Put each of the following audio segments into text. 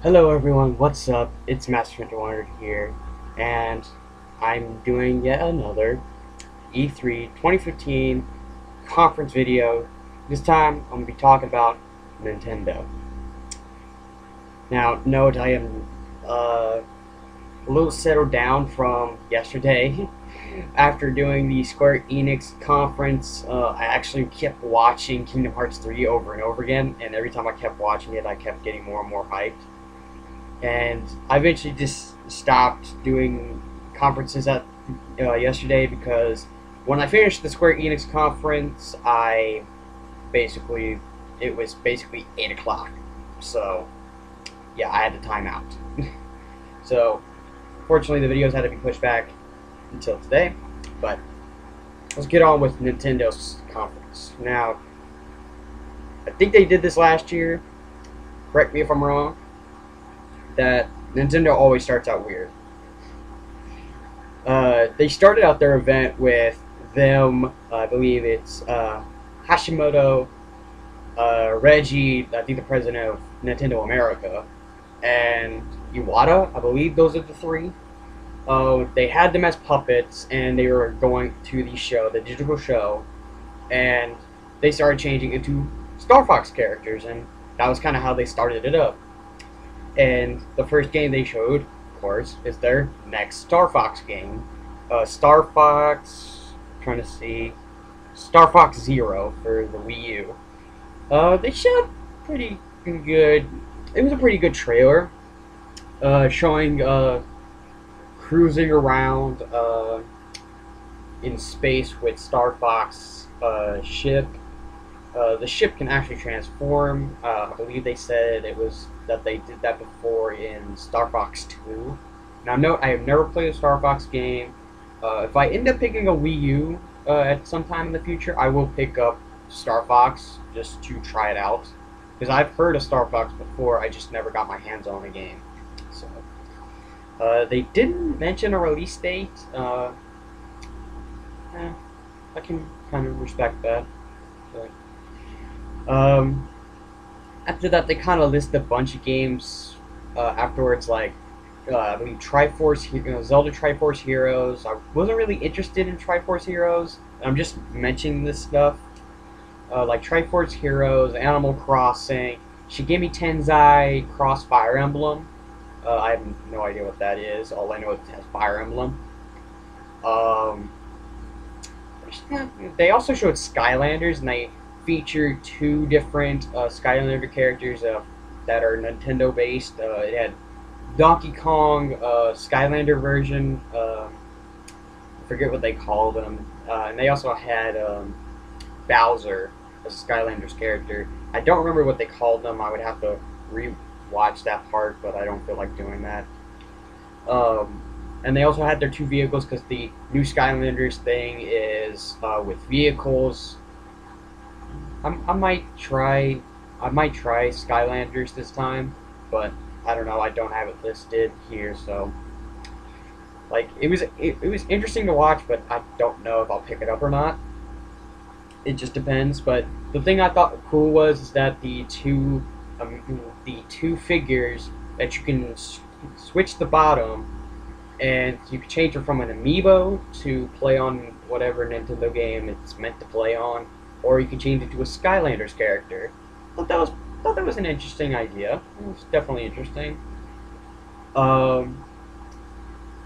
Hello everyone, what's up? It's Master Hunter Wandered here, and I'm doing yet another E3 2015 conference video. This time I'm going to be talking about Nintendo. Now, note I am a little settled down from yesterday. After doing the Square Enix conference, I actually kept watching Kingdom Hearts 3 over and over again, and every time I kept watching it, I kept getting more and more hyped. And I eventually just stopped doing conferences at yesterday because when I finished the Square Enix conference, basically it was basically 8 o'clock. So yeah, I had to time out. So fortunately, the videos had to be pushed back until today. But let's get on with Nintendo's conference. Now, I think they did this last year. Correct me if I'm wrong. That Nintendo always starts out weird. They started out their event with them, I believe it's Hashimoto, Reggie, I think the president of Nintendo America, and Iwata, I believe those are the three. They had them as puppets, and they were going to the show, the digital show, and they started changing into Star Fox characters, and that was kind of how they started it up. And the first game they showed, of course, is their next Star Fox game. Star Fox, I'm trying to see, Star Fox Zero for the Wii U. They showed pretty good. It was a pretty good trailer, showing cruising around in space with Star Fox ship. The ship can actually transform. I believe they said it was that they did that before in Star Fox 2. Now, note, I have never played a Star Fox game. If I end up picking a Wii U at some time in the future, I will pick up Star Fox just to try it out. Because I've heard of Star Fox before, I just never got my hands on a game. So, they didn't mention a release date. I can kind of respect that. But, after that, they kind of list a bunch of games afterwards, like I believe Zelda Triforce Heroes. I wasn't really interested in Triforce Heroes. I'm just mentioning this stuff, like Triforce Heroes, Animal Crossing, Shigemi Tensei, Cross Fire Emblem. I have no idea what that is. All I know is it has Fire Emblem. Um, they also showed Skylanders, and they featured two different Skylander characters that are Nintendo based. It had Donkey Kong Skylander version. I forget what they called them. And they also had Bowser as Skylander's character. I don't remember what they called them. I would have to re-watch that part, but I don't feel like doing that. And they also had their two vehicles because the new Skylanders thing is with vehicles. I might try Skylanders this time, but I don't know. I don't have it listed here, so like it was interesting to watch, but I don't know if I'll pick it up or not. It just depends. But the thing I thought cool was is that the two figures that you can switch the bottom, and you can change it from an amiibo to play on whatever Nintendo game it's meant to play on, or you can change it to a Skylanders character. Thought that was an interesting idea. It was definitely interesting. Um,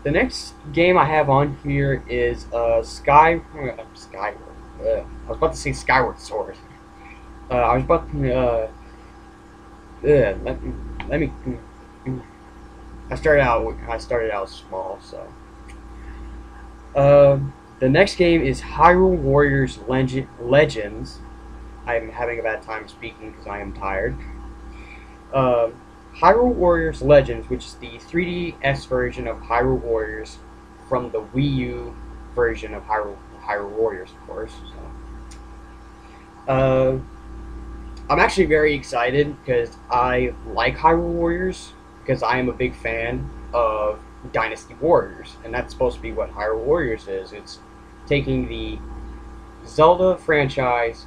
the next game I have on here is Skyward. I was about to say Skyward Sword. I was about to. Let me. I started out small, so. The next game is Hyrule Warriors Legends. I'm having a bad time speaking because I am tired. Hyrule Warriors Legends, which is the 3DS version of Hyrule Warriors from the Wii U version of Hyrule Warriors, of course. So, I'm actually very excited because I like Hyrule Warriors because I am a big fan of Dynasty Warriors, and that's supposed to be what Hyrule Warriors is. It's taking the Zelda franchise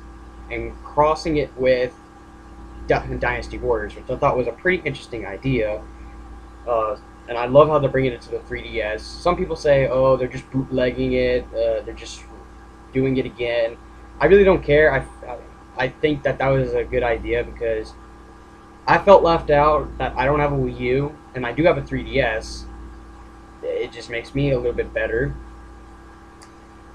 and crossing it with Dynasty Warriors, which I thought was a pretty interesting idea. And I love how they're bringing it to the 3DS. Some people say, oh, they're just bootlegging it, they're just doing it again. I really don't care. I think that was a good idea because I felt left out that I don't have a Wii U and I do have a 3DS. It just makes me a little bit better.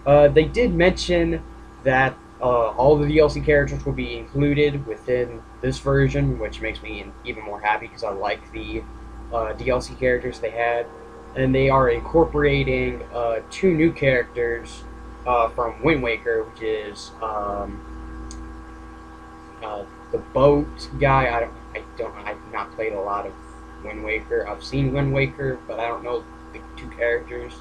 They did mention that all the DLC characters will be included within this version, which makes me even more happy because I like the DLC characters they had. And they are incorporating 2 new characters from Wind Waker, which is the boat guy. I've not played a lot of Wind Waker. I've seen Wind Waker, but I don't know the 2 characters.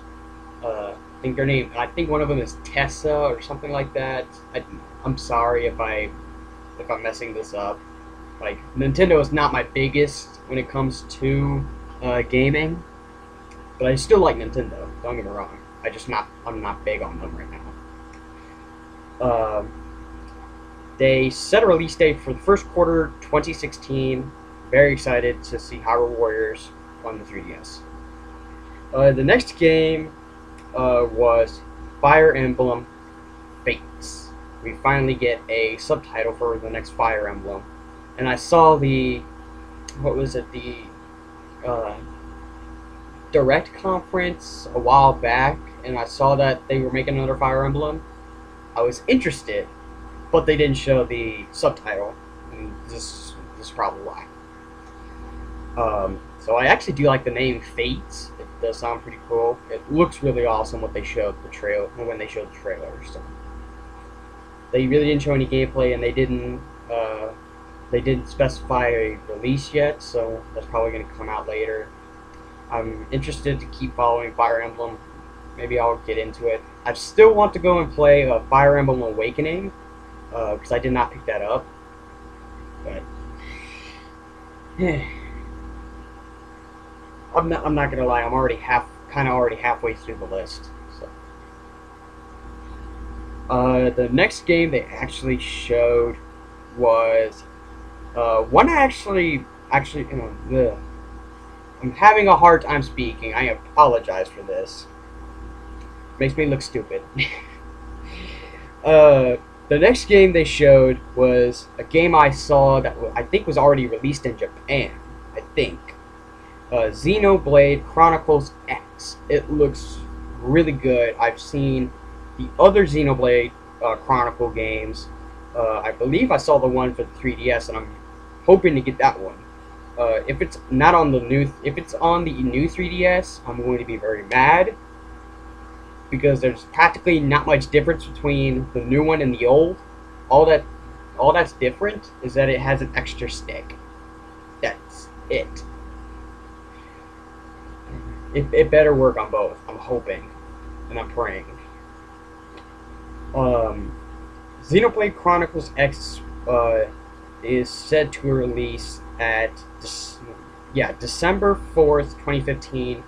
I think their name. I think one of them is Tessa or something like that. I'm sorry if I'm messing this up. Like, Nintendo is not my biggest when it comes to gaming, but I still like Nintendo. Don't get me wrong. I'm not big on them right now. They set a release date for the first quarter 2016. Very excited to see Hyrule Warriors on the 3DS. The next game was Fire Emblem Fates. We finally get a subtitle for the next Fire Emblem. And I saw the Direct conference a while back, and I saw that they were making another Fire Emblem. I was interested, but they didn't show the subtitle, and this is probably why. So I actually do like the name Fates. It does sound pretty cool. It looks really awesome when they showed the trailer. So they really didn't show any gameplay, and they didn't specify a release yet. So that's probably going to come out later. I'm interested to keep following Fire Emblem. Maybe I'll get into it. I still want to go and play Fire Emblem Awakening because I did not pick that up. But I'm not gonna lie. I'm already halfway through the list. So the next game they actually showed was one I'm having a hard time speaking. I apologize for this. Makes me look stupid. The next game they showed was a game I saw that I think was already released in Japan. I think. Xenoblade Chronicles X. It looks really good. I've seen the other Xenoblade Chronicle games. I believe I saw the one for the 3DS, and I'm hoping to get that one. If it's on the new 3DS, I'm going to be very mad because there's practically not much difference between the new one and the old. All that's different is that it has an extra stick. That's it. It better work on both. I'm hoping, and I'm praying. Xenoblade Chronicles X is set to release at December 4th, 2015.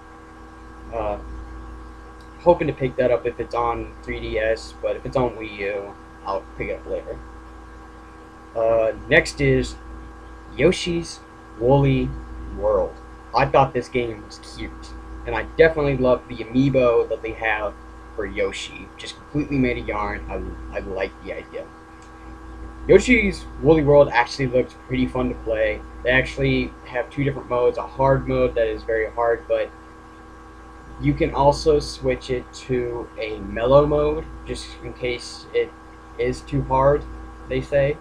Hoping to pick that up if it's on 3DS, but if it's on Wii U, I'll pick it up later. Next is Yoshi's Woolly World. I thought this game was cute, and I definitely love the amiibo that they have for Yoshi. Just completely made of yarn. I like the idea. Yoshi's Woolly World actually looks pretty fun to play. They actually have 2 different modes. A hard mode that is very hard, but you can also switch it to a mellow mode, just in case it is too hard, they say.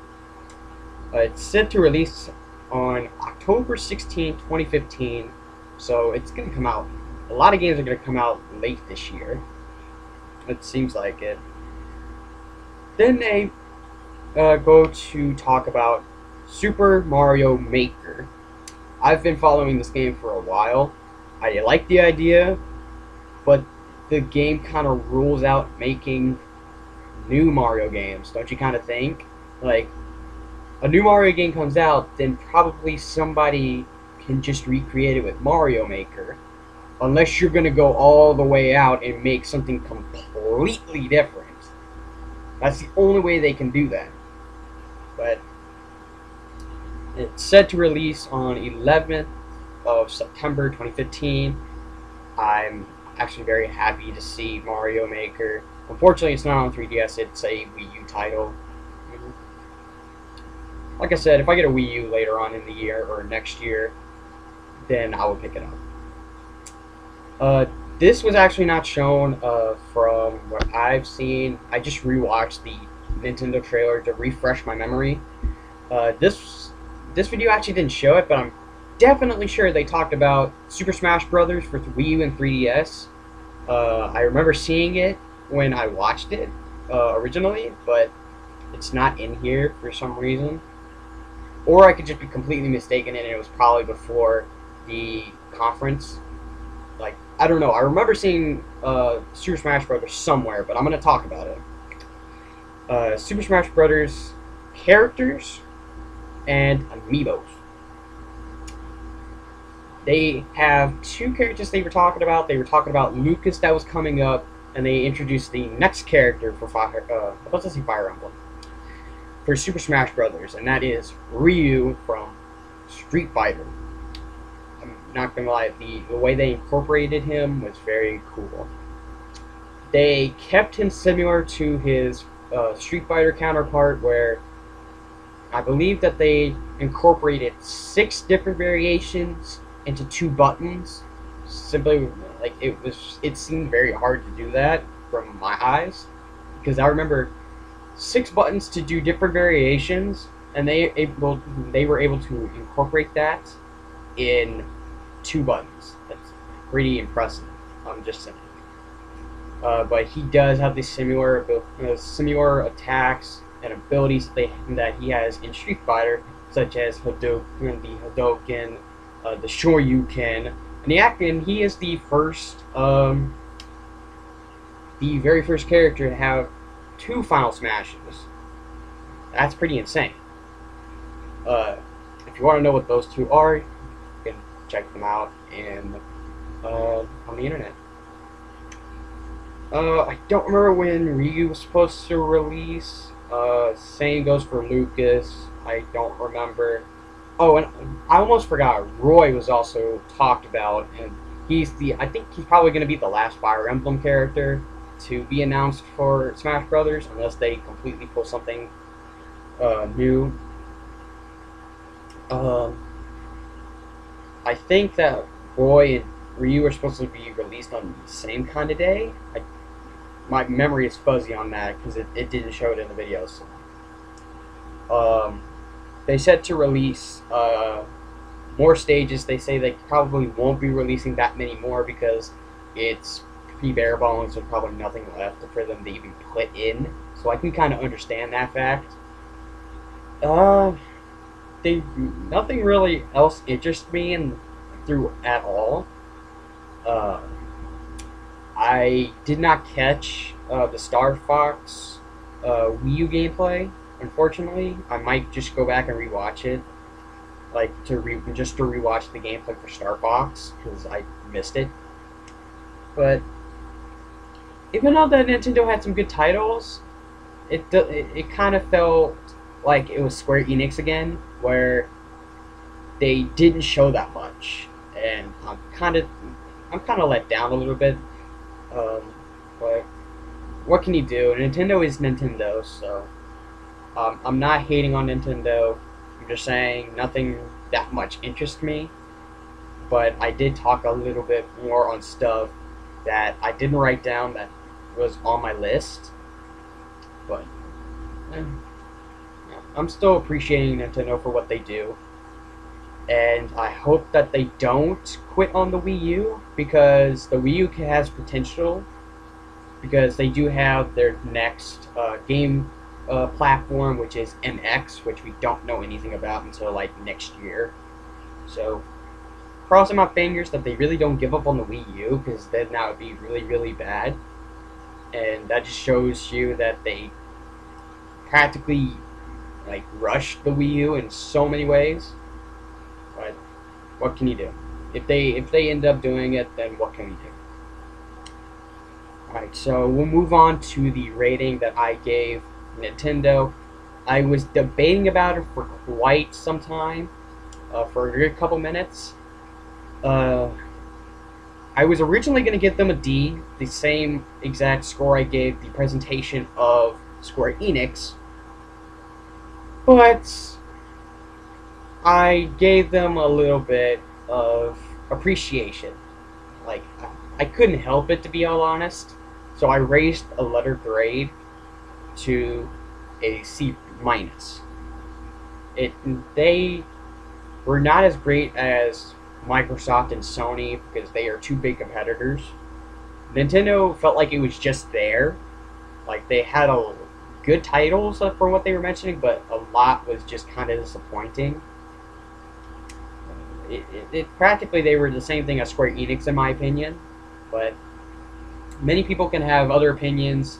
It's set to release on October 16, 2015, so it's going to come out. A lot of games are going to come out late this year. It seems like it. Then they go to talk about Super Mario Maker. I've been following this game for a while. I like the idea, but the game kind of rules out making new Mario games, don't you kind of think? Like, a new Mario game comes out, then probably somebody can just recreate it with Mario Maker. Unless you're going to go all the way out and make something completely different. That's the only way they can do that. But It's set to release on 11th of September 2015. I'm actually very happy to see Mario Maker. Unfortunately, it's not on 3DS. It's a Wii U title. Like I said, if I get a Wii U later on in the year or next year, then I will pick it up. This was actually not shown from what I've seen. I just rewatched the Nintendo trailer to refresh my memory. This video actually didn't show it, but I'm definitely sure they talked about Super Smash Brothers for Wii U and 3DS. I remember seeing it when I watched it originally, but it's not in here for some reason. Or I could just be completely mistaken and it was probably before the conference. Like, I don't know. I remember seeing Super Smash Brothers somewhere, but I'm going to talk about it. Super Smash Brothers characters and amiibos. They have two characters they were talking about. They were talking about Lucas that was coming up, and they introduced the next character for Fire Emblem. For Super Smash Brothers, and that is Ryu from Street Fighter. I'm not gonna lie, the way they incorporated him was very cool. They kept him similar to his Street Fighter counterpart, where I believe that they incorporated 6 different variations into 2 buttons. Simply, like, it seemed very hard to do that from my eyes, because I remember 6 buttons to do different variations, and they were able to incorporate that in 2 buttons. That's pretty impressive. I'm just saying. But he does have the similar attacks and abilities that he has in Street Fighter, such as the Hadouken, the Shoryuken, and he is the very first character to have 2 Final Smashes. That's pretty insane. If you want to know what those 2 are, you can check them out on the internet. I don't remember when Ryu was supposed to release. Same goes for Lucas. I don't remember. Oh, and I almost forgot. Roy was also talked about, and I think he's probably going to be the last Fire Emblem character to be announced for Smash Brothers, unless they completely pull something new. I think that Roy and Ryu are supposed to be released on the same kind of day. My memory is fuzzy on that because it didn't show it in the videos. They said to release more stages. They say they probably won't be releasing that many more because it's pretty bare bones and probably nothing left for them to even put in. So I can kind of understand that fact. Nothing really else interests me at all. I did not catch the Star Fox Wii U gameplay. Unfortunately, I might just go back and rewatch it, like just to rewatch the gameplay for Star Fox because I missed it. But even though that Nintendo had some good titles, it kind of felt like it was Square Enix again, where they didn't show that much, and I'm kind of let down a little bit. But what can you do? Nintendo is Nintendo, so I'm not hating on Nintendo. I'm just saying nothing that much interests me. But I did talk a little bit more on stuff that I didn't write down that was on my list. But I'm still appreciating Nintendo for what they do. And I hope that they don't quit on the Wii U, because the Wii U has potential, because they do have their next game platform, which is NX, which we don't know anything about until like next year. So crossing my fingers that they really don't give up on the Wii U, because then that would be really, really bad. And that just shows you that they practically like rushed the Wii U in so many ways. But what can you do? If they end up doing it, then what can we do? Alright, so we'll move on to the rating that I gave Nintendo. I was debating about it for quite some time, for a good couple minutes. Uh, I was originally going to give them a D, the same exact score I gave the presentation of Square Enix, but I gave them a little bit of appreciation. Like, I couldn't help it, to be all honest. So I raised a letter grade to a C minus. It They were not as great as Microsoft and Sony because they are two big competitors. Nintendo felt like it was just there. Like they had a good titles from what they were mentioning, but a lot was just kind of disappointing. Practically they were the same thing as Square Enix in my opinion, but many people can have other opinions.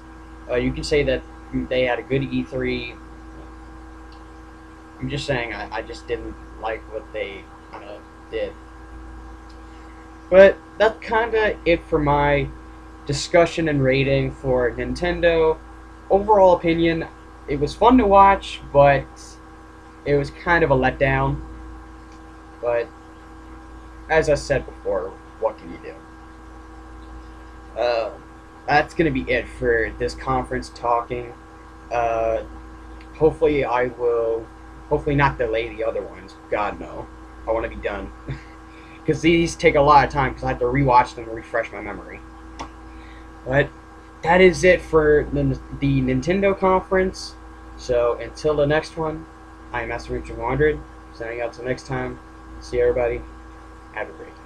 You can say that they had a good E3. I'm just saying I just didn't like what they kind of did. But that's kind of it for my discussion and rating for Nintendo. Overall opinion, it was fun to watch, but it was kind of a letdown. But as I said before, what can you do? That's going to be it for this conference talking. Uh, hopefully I will, hopefully not delay the other ones. God, no. I want to be done. Because these take a lot of time because I have to rewatch them and refresh my memory. But that is it for the Nintendo conference. So until the next one, I am Master Richard 100. Signing out till next time. See everybody. Have a great day.